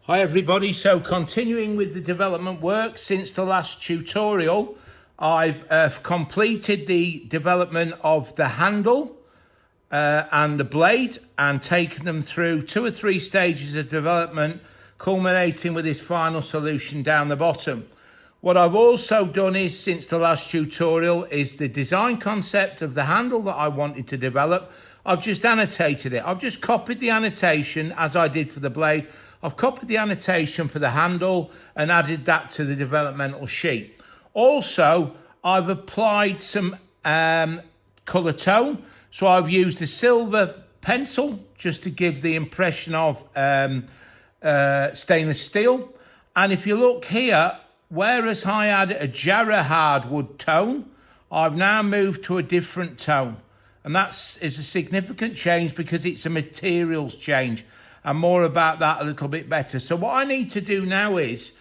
Hi everybody, so continuing with the development work since the last tutorial, I've completed the development of the handle and the blade and taken them through 2 or 3 stages of development, culminating with this final solution down the bottom. What I've also done is, since the last tutorial, is the design concept of the handle that I wanted to develop. I've just annotated it. I've just copied the annotation as I did for the blade. I've copied the annotation for the handle and added that to the developmental sheet. Also, I've applied some colour tone. So I've used a silver pencil just to give the impression of stainless steel. And if you look here, whereas I had a Jarrah hardwood tone, I've now moved to a different tone. And that is a significant change because it's a materials change. And more about that a little bit better. So what I need to do now is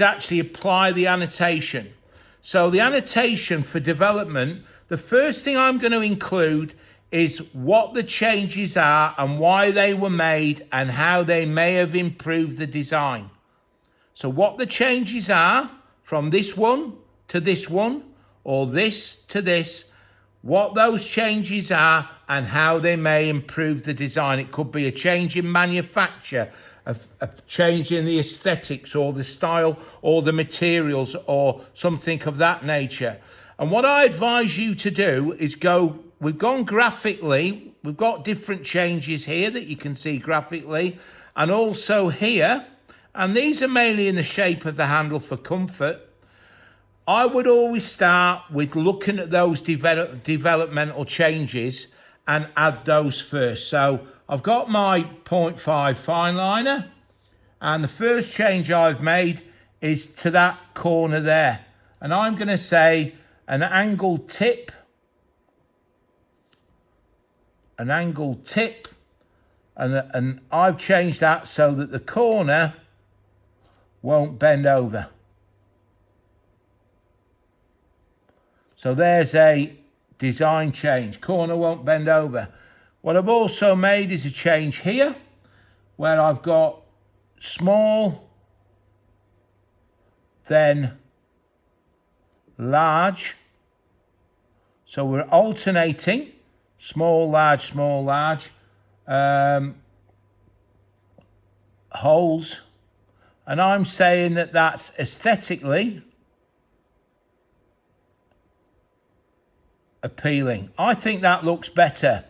actually apply the annotation. So the annotation for development, the first thing I'm going to include is what the changes are and why they were made and how they may have improved the design. So what the changes are from this one to this one, or this to this, what those changes are and how they may improve the design. It could be a change in manufacture, a change in the aesthetics or the style or the materials or something of that nature. And what I advise you to do is we've gone graphically, we've got different changes here that you can see graphically, and also here, and these are mainly in the shape of the handle for comfort. I would always start with looking at those developmental changes and add those first. So I've got my 0.5 fine liner, and the first change I've made is to that corner there. And I'm going to say an angled tip, and I've changed that so that the corner won't bend over. So there's a design change. Corner won't bend over. What I've also made is a change here where I've got small, then large. So we're alternating small, large, holes. And I'm saying that that's aesthetically appealing. I think that looks better.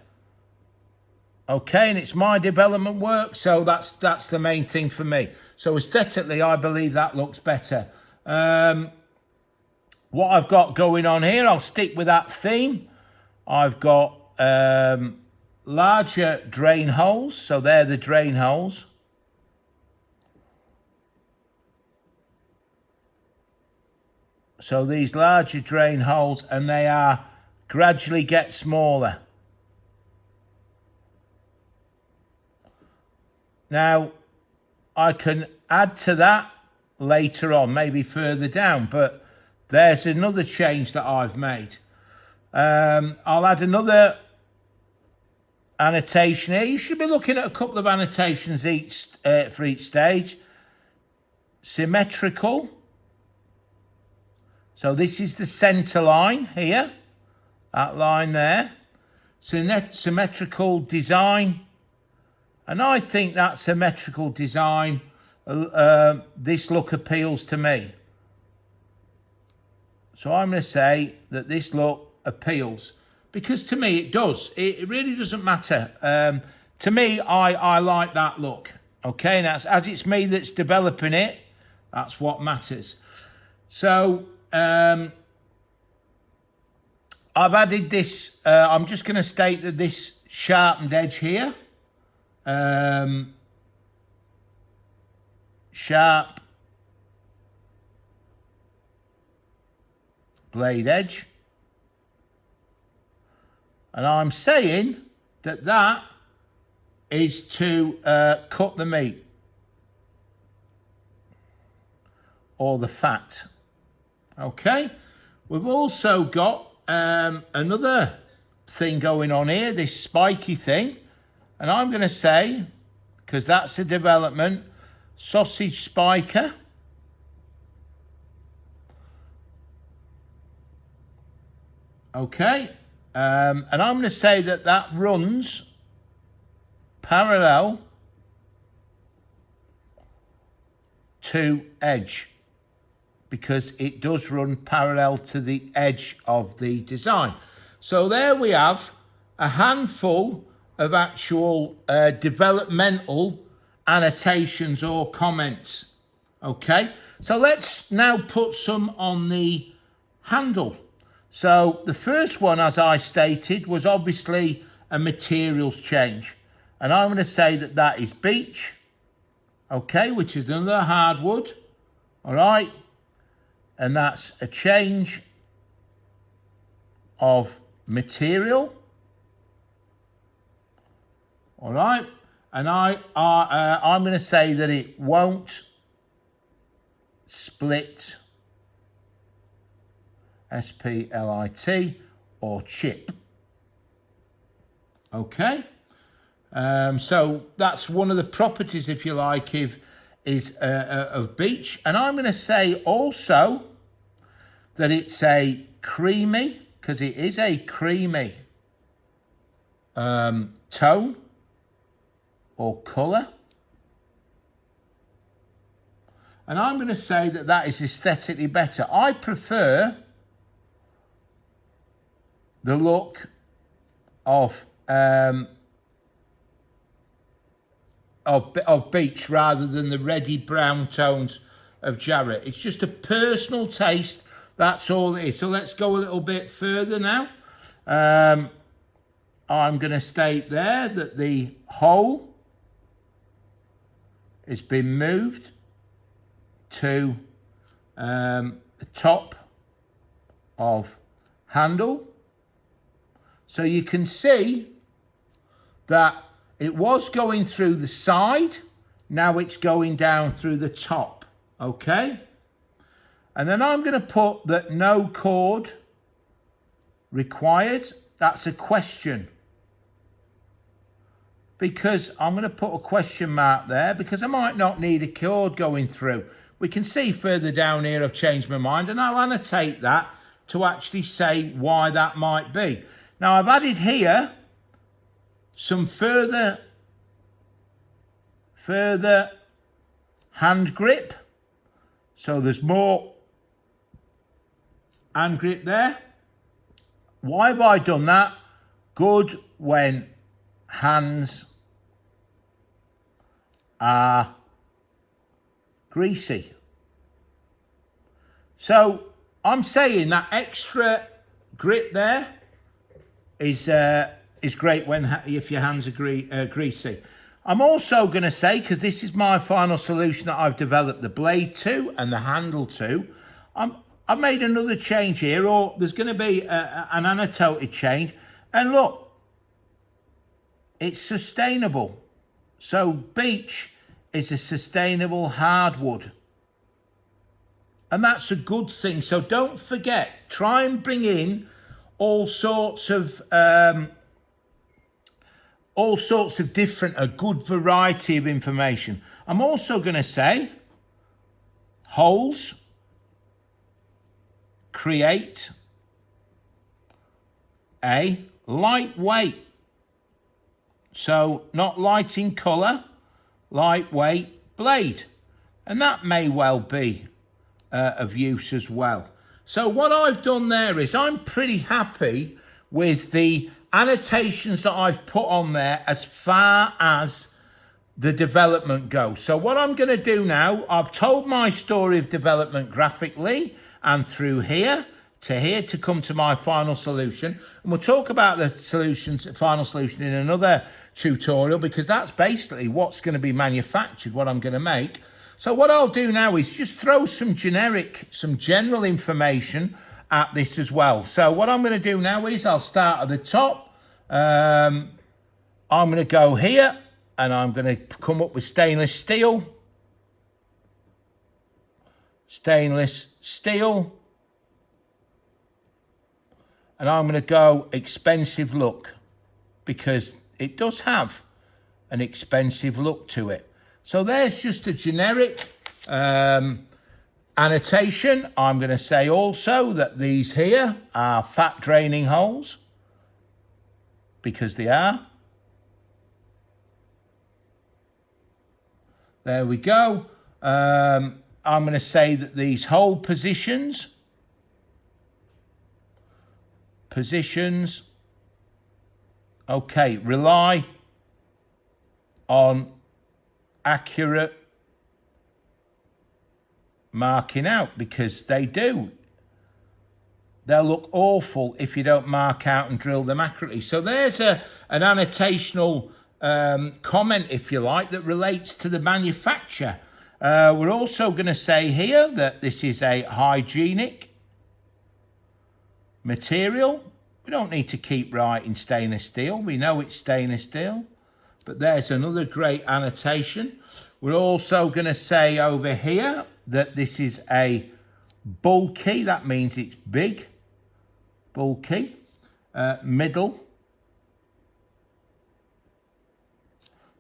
Okay, and it's my development work, so that's the main thing for me. So aesthetically, I believe that looks better. What I've got going on here, I'll stick with that theme. I've got larger drain holes, so they're the drain holes. So these larger drain holes, and they are gradually get smaller. Now, I can add to that later on, maybe further down, but there's another change that I've made. I'll add another annotation here. You should be looking at a couple of annotations for each stage. Symmetrical. So this is the center line here. That line there. Symmetrical design. And I think that symmetrical design, this look appeals to me. So I'm going to say that this look appeals. Because to me it does. It really doesn't matter. To me, I like that look. Okay, and as it's me that's developing it, that's what matters. So I've added this, I'm just going to state that this sharpened edge here, sharp blade edge, and I'm saying that that is to cut the meat or the fat. Okay, we've also got another thing going on here, this spiky thing, and I'm going to say, because that's a development, sausage spiker. Okay, and I'm going to say that that runs parallel to edge, because it does run parallel to the edge of the design. So there we have a handful of actual developmental annotations or comments. Okay, so let's now put some on the handle. So the first one, as I stated, was obviously a materials change. And I'm going to say that that is beech, okay, which is another hardwood, all right? And that's a change of material, all right? And I'm going to say that it won't split, S-P-L-I-T, or chip. Okay, so that's one of the properties, if you like, of beech. And I'm going to say also that it's a creamy, because it is a creamy tone or colour. And I'm going to say that that is aesthetically better. I prefer the look of beech rather than the reddy brown tones of jarrah. It's just a personal taste. That's all it is. So let's go a little bit further now. I'm going to state there that the hole has been moved to the top of handle. So you can see that it was going through the side, now it's going down through the top, okay? And then I'm going to put that no cord required. That's a question, because I'm going to put a question mark there, because I might not need a cord going through. We can see further down here I've changed my mind, and I'll annotate that to actually say why that might be. Now I've added here some further hand grip. So there's more hand grip there. Why have I done that? Good when hands are greasy. So I'm saying that extra grip there is great if your hands are greasy. I'm also going to say, because this is my final solution that I've developed the blade to and the handle to, I've made another change here, or there's going to be an annotated change. And look, it's sustainable. So beech is a sustainable hardwood. And that's a good thing. So don't forget, try and bring in all sorts of different, a good variety of information. I'm also going to say holes create a lightweight. So not light in colour, lightweight blade. And that may well be of use as well. So what I've done there is I'm pretty happy with the annotations that I've put on there as far as the development goes. So what I'm going to do now, I've told my story of development graphically and through here to come to my final solution. And we'll talk about the final solution in another tutorial, because that's basically what's going to be manufactured, what I'm going to make. So what I'll do now is just throw some general information at this as well. So what I'm going to do now is I'll start at the top. I'm going to go here and I'm going to come up with stainless steel. And I'm going to go expensive look, because it does have an expensive look to it. So there's just a generic annotation. I'm going to say also that these here are fat draining holes, because they are. There we go. I'm going to say that these hole positions, okay, rely on accurate marking out, because they do. They'll look awful if you don't mark out and drill them accurately. So there's an annotational comment, if you like, that relates to the manufacturer. We're also going to say here that this is a hygienic material. We don't need to keep writing stainless steel. We know it's stainless steel. But there's another great annotation. We're also going to say over here that this is a bulky. That means it's big. Bulky. Middle.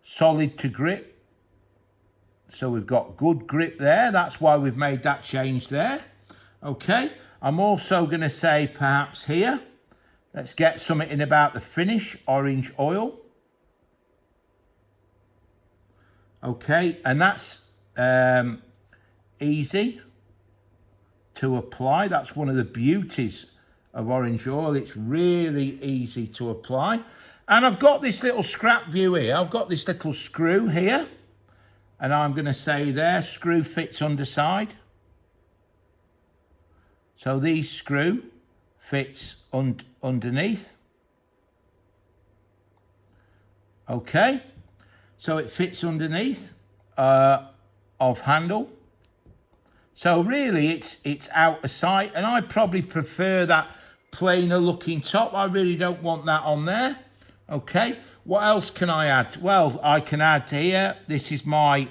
Solid to grip. So we've got good grip there. That's why we've made that change there. Okay. I'm also going to say perhaps here, let's get something in about the finish, orange oil. Okay. And that's easy to apply. That's one of the beauties of orange oil. It's really easy to apply. And I've got this little scrap view here. I've got this little screw here. And I'm going to say there, screw fits underside. So these screw fits underneath. Okay. So it fits underneath of handle. So really it's out of sight. And I probably prefer that plainer looking top. I really don't want that on there. Okay. What else can I add? Well, I can add here, this is my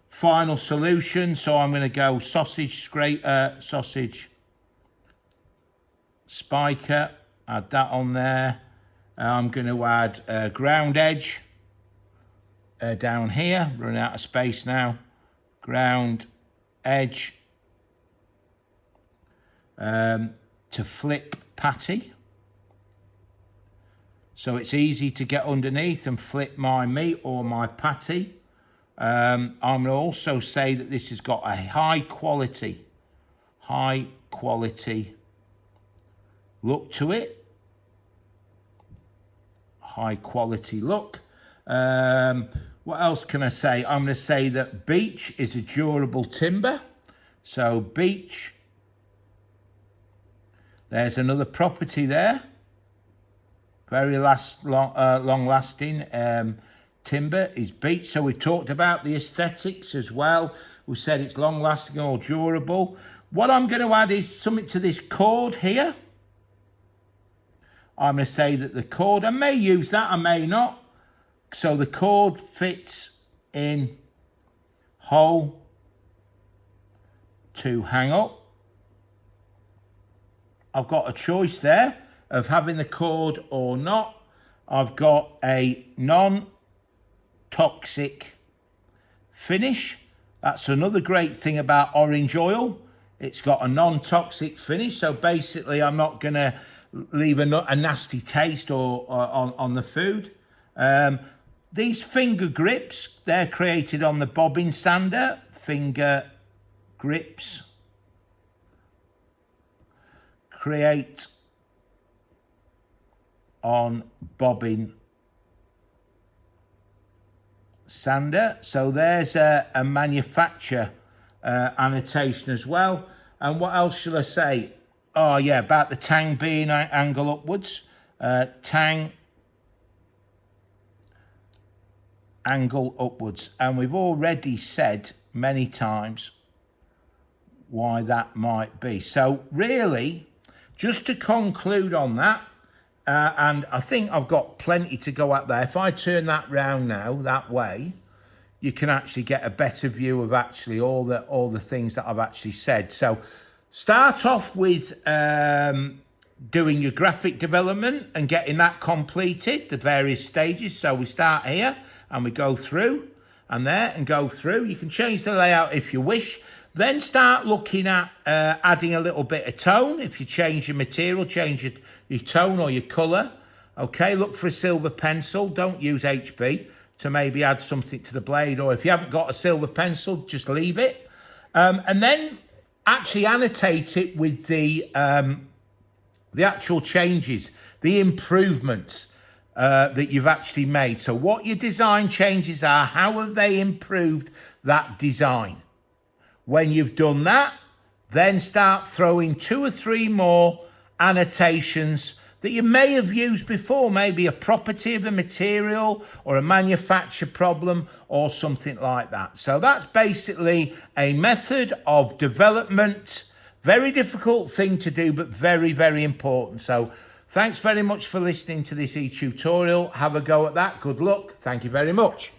final solution. So I'm going to go sausage spiker, add that on there. I'm going to add ground edge down here, run out of space now. Ground edge to flip patty. So it's easy to get underneath and flip my meat or my patty. I'm going to also say that this has got a high quality look to it. High quality look. What else can I say? I'm going to say that beech is a durable timber. So beech, there's another property there. Very long lasting timber is beech. So we talked about the aesthetics as well. We said it's long lasting or durable. What I'm going to add is something to this cord here. I'm going to say that the cord, I may use that, I may not. So the cord fits in hole to hang up. I've got a choice there of having the cord or not. I've got a non-toxic finish. That's another great thing about orange oil. It's got a non-toxic finish. So basically I'm not going to leave a nasty taste or on the food. These finger grips, they're created on the bobbin sander. Finger grips create on bobbin sander. So there's a manufacturer annotation as well. And what else shall I say? Oh yeah, about the tang being angle upwards. Tang angle upwards. And we've already said many times why that might be. So really, just to conclude on that, and I think I've got plenty to go up there. If I turn that round now, that way, you can actually get a better view of actually all the things that I've actually said. So start off with doing your graphic development and getting that completed, the various stages. So we start here and we go through and there and go through. You can change the layout if you wish. Then start looking at adding a little bit of tone. If you change your material, change your tone or your colour. Okay, look for a silver pencil. Don't use HB to maybe add something to the blade, or if you haven't got a silver pencil, just leave it. And then actually annotate it with the actual changes, the improvements that you've actually made. So what your design changes are, how have they improved that design? When you've done that, then start throwing 2 or 3 more annotations that you may have used before, maybe a property of a material or a manufacture problem or something like that. So that's basically a method of development. Very difficult thing to do, but very, very important. So thanks very much for listening to this e-tutorial. Have a go at that. Good luck. Thank you very much.